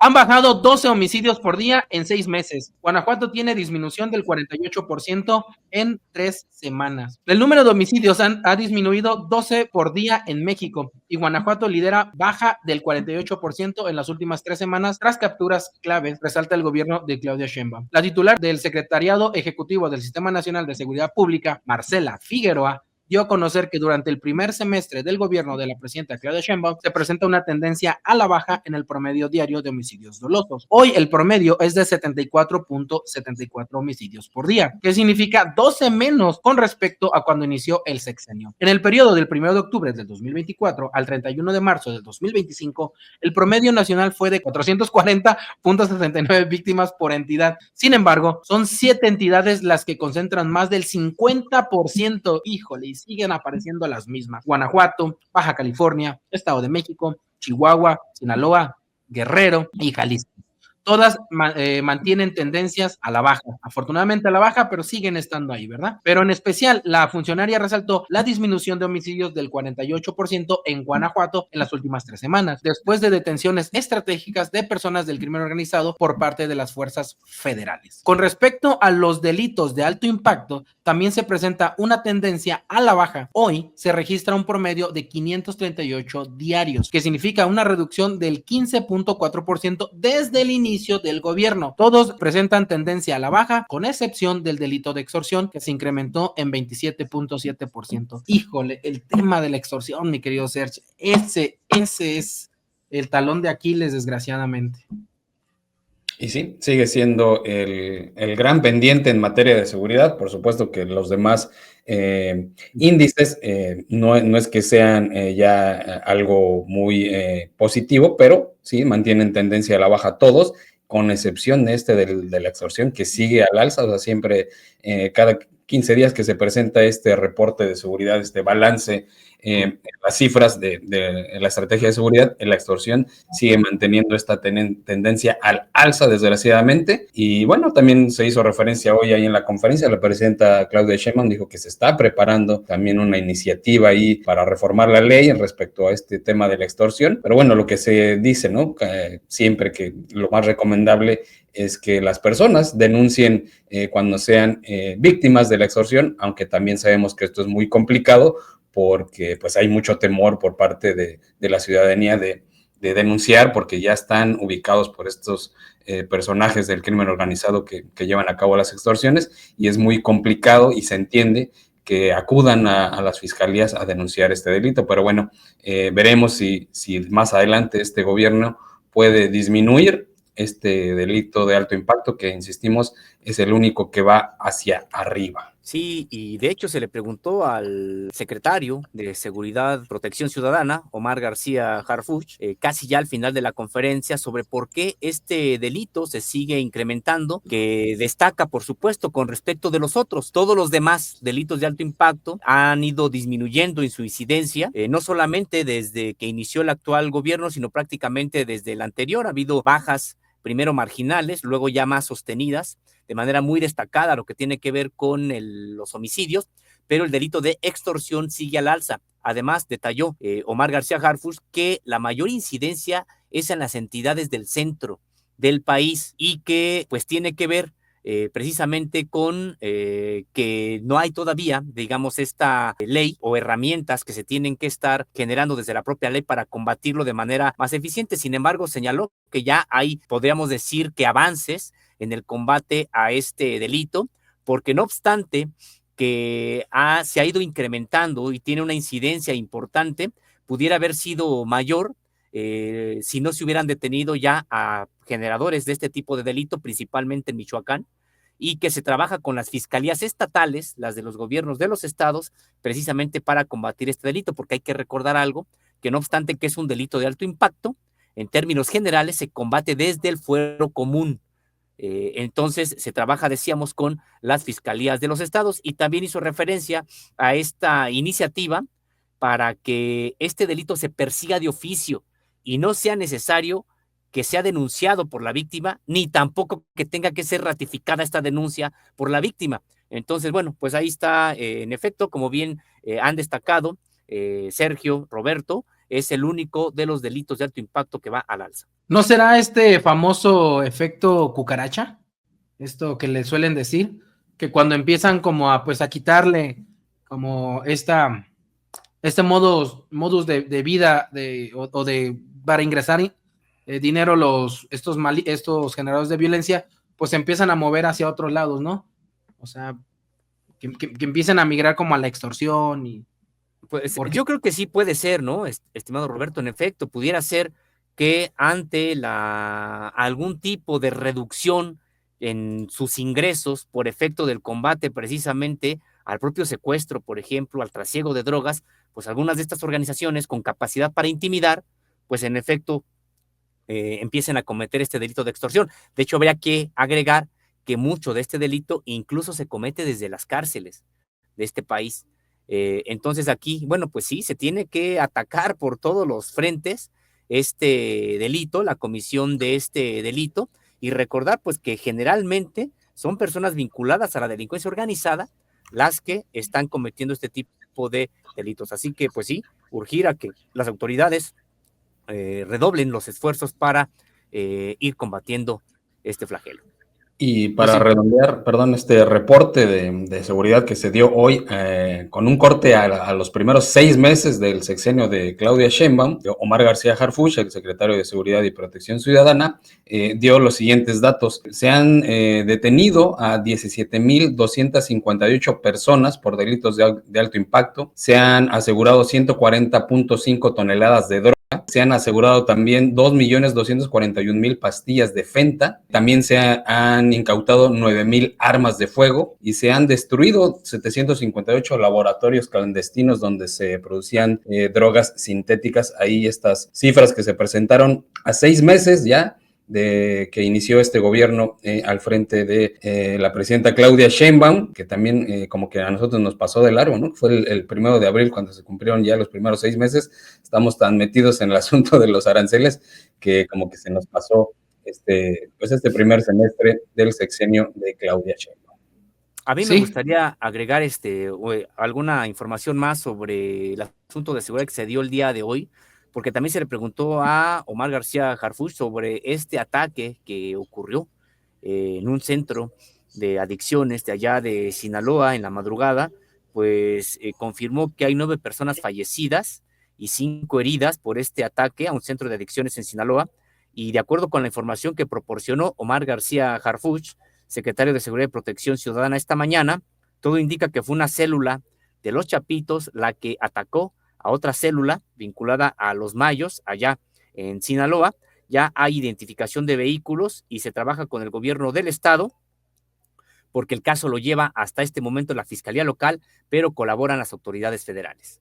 Han bajado 12 homicidios por día en 6 meses. Guanajuato tiene disminución del 48% en 3 semanas. El número de homicidios ha disminuido 12 por día en México y Guanajuato lidera baja del 48% en las últimas 3 semanas tras capturas claves, resalta el gobierno de Claudia Sheinbaum. La titular del Secretariado Ejecutivo del Sistema Nacional de Seguridad Pública, Marcela Figueroa, dio a conocer que durante el primer semestre del gobierno de la presidenta Claudia Sheinbaum se presenta una tendencia a la baja en el promedio diario de homicidios dolosos. Hoy el promedio es de 74.74 homicidios por día, que significa 12 menos con respecto a cuando inició el sexenio. En el periodo del 1 de octubre del 2024 al 31 de marzo del 2025, el promedio nacional fue de 440.69 víctimas por entidad. Sin embargo, son 7 entidades las que concentran más del 50%. Híjole, y siguen apareciendo las mismas: Guanajuato, Baja California, Estado de México, Chihuahua, Sinaloa, Guerrero y Jalisco. Todas mantienen tendencias a la baja, afortunadamente a la baja, pero siguen estando ahí, ¿verdad? Pero en especial, la funcionaria resaltó la disminución de homicidios del 48% en Guanajuato en las últimas 3 semanas, después de detenciones estratégicas de personas del crimen organizado por parte de las fuerzas federales. Con respecto a los delitos de alto impacto, también se presenta una tendencia a la baja. Hoy se registra un promedio de 538 diarios, que significa una reducción del 15.4% desde el inicio del gobierno. Todos presentan tendencia a la baja, con excepción del delito de extorsión, que se incrementó en 27.7%. Híjole, el tema de la extorsión, mi querido Serge, ese es el talón de Aquiles, desgraciadamente. Y sí, sigue siendo el gran pendiente en materia de seguridad. Por supuesto que los demás índices no es que sean ya algo muy positivo, pero sí mantienen tendencia a la baja todos, con excepción de la extorsión, que sigue al alza. O sea, siempre cada 15 días que se presenta este reporte de seguridad, este balance, las cifras de la estrategia de seguridad, la extorsión sigue manteniendo esta tendencia al alza, desgraciadamente. Y bueno, también se hizo referencia hoy ahí en la conferencia, la presidenta Claudia Sheinbaum dijo que se está preparando también una iniciativa ahí para reformar la ley respecto a este tema de la extorsión. Pero bueno, lo que se dice, ¿no? Siempre que lo más recomendable es que las personas denuncien cuando sean víctimas de la extorsión, aunque también sabemos que esto es muy complicado porque pues hay mucho temor por parte de la ciudadanía de denunciar, porque ya están ubicados por estos personajes del crimen organizado que llevan a cabo las extorsiones, y es muy complicado y se entiende que acudan a las fiscalías a denunciar este delito. Pero bueno, veremos si más adelante este gobierno puede disminuir este delito de alto impacto, que insistimos es el único que va hacia arriba. Sí, y de hecho se le preguntó al secretario de Seguridad y Protección Ciudadana, Omar García Harfuch, casi ya al final de la conferencia, sobre por qué este delito se sigue incrementando, que destaca, por supuesto, con respecto de los otros. Todos los demás delitos de alto impacto han ido disminuyendo en su incidencia, no solamente desde que inició el actual gobierno, sino prácticamente desde el anterior. Ha habido bajas, primero marginales, luego ya más sostenidas, de manera muy destacada lo que tiene que ver con los homicidios, pero el delito de extorsión sigue al alza. Además, detalló Omar García Harfuch que la mayor incidencia es en las entidades del centro del país y que pues tiene que ver precisamente con que no hay todavía, digamos, esta ley o herramientas que se tienen que estar generando desde la propia ley para combatirlo de manera más eficiente. Sin embargo, señaló que ya hay, podríamos decir, que avances en el combate a este delito, porque no obstante que se ha ido incrementando y tiene una incidencia importante, pudiera haber sido mayor si no se hubieran detenido ya a generadores de este tipo de delito, principalmente en Michoacán, y que se trabaja con las fiscalías estatales, las de los gobiernos de los estados, precisamente para combatir este delito, porque hay que recordar algo, que no obstante que es un delito de alto impacto, en términos generales se combate desde el fuero común. Entonces se trabaja, decíamos, con las fiscalías de los estados, y también hizo referencia a esta iniciativa para que este delito se persiga de oficio y no sea necesario que sea denunciado por la víctima, ni tampoco que tenga que ser ratificada esta denuncia por la víctima. Entonces, bueno, pues ahí está, en efecto, como bien han destacado Sergio, Roberto, es el único de los delitos de alto impacto que va al alza. ¿No será este famoso efecto cucaracha? Esto que le suelen decir, que cuando empiezan como a, pues, a quitarle como este modus de vida o de para ingresar dinero estos generadores de violencia, pues se empiezan a mover hacia otros lados, ¿no? O sea, que empiecen a migrar como a la extorsión y... Pues yo creo que sí puede ser, ¿no? Estimado Roberto, en efecto, pudiera ser que ante algún tipo de reducción en sus ingresos por efecto del combate precisamente al propio secuestro, por ejemplo, al trasiego de drogas, pues algunas de estas organizaciones con capacidad para intimidar, pues en efecto empiecen a cometer este delito de extorsión. De hecho, habría que agregar que mucho de este delito incluso se comete desde las cárceles de este país. Entonces aquí, bueno, pues sí, se tiene que atacar por todos los frentes este delito, la comisión de este delito, y recordar pues que generalmente son personas vinculadas a la delincuencia organizada las que están cometiendo este tipo de delitos. Así que pues sí, urgir a que las autoridades redoblen los esfuerzos para ir combatiendo este flagelo. Y para redondear, perdón, este reporte de seguridad que se dio hoy, con un corte a los primeros 6 meses del sexenio de Claudia Sheinbaum, Omar García Harfuch, el secretario de Seguridad y Protección Ciudadana, dio los siguientes datos. Se han detenido a 17,258 personas por delitos de alto impacto. Se han asegurado 140.5 toneladas de droga. Se han asegurado también 2,241,000 pastillas de fenta. También han incautado 9,000 armas de fuego y se han destruido 758 laboratorios clandestinos donde se producían drogas sintéticas. Ahí estas cifras que se presentaron a 6 meses ya de que inició este gobierno al frente de la presidenta Claudia Sheinbaum, que también como que a nosotros nos pasó de largo, ¿no? Fue el 1 de abril cuando se cumplieron ya los primeros 6 meses. Estamos tan metidos en el asunto de los aranceles que como que se nos pasó este primer semestre del sexenio de Claudia Sheinbaum. A mí me gustaría agregar alguna información más sobre el asunto de seguridad que se dio el día de hoy, porque también se le preguntó a Omar García Harfuch sobre este ataque que ocurrió en un centro de adicciones de allá de Sinaloa en la madrugada. Pues confirmó que hay 9 personas fallecidas y 5 heridas por este ataque a un centro de adicciones en Sinaloa, y de acuerdo con la información que proporcionó Omar García Harfuch, secretario de Seguridad y Protección Ciudadana, esta mañana, todo indica que fue una célula de los Chapitos la que atacó a otra célula vinculada a los Mayos, allá en Sinaloa. Ya hay identificación de vehículos y se trabaja con el gobierno del estado, porque el caso lo lleva hasta este momento la Fiscalía Local, pero colaboran las autoridades federales.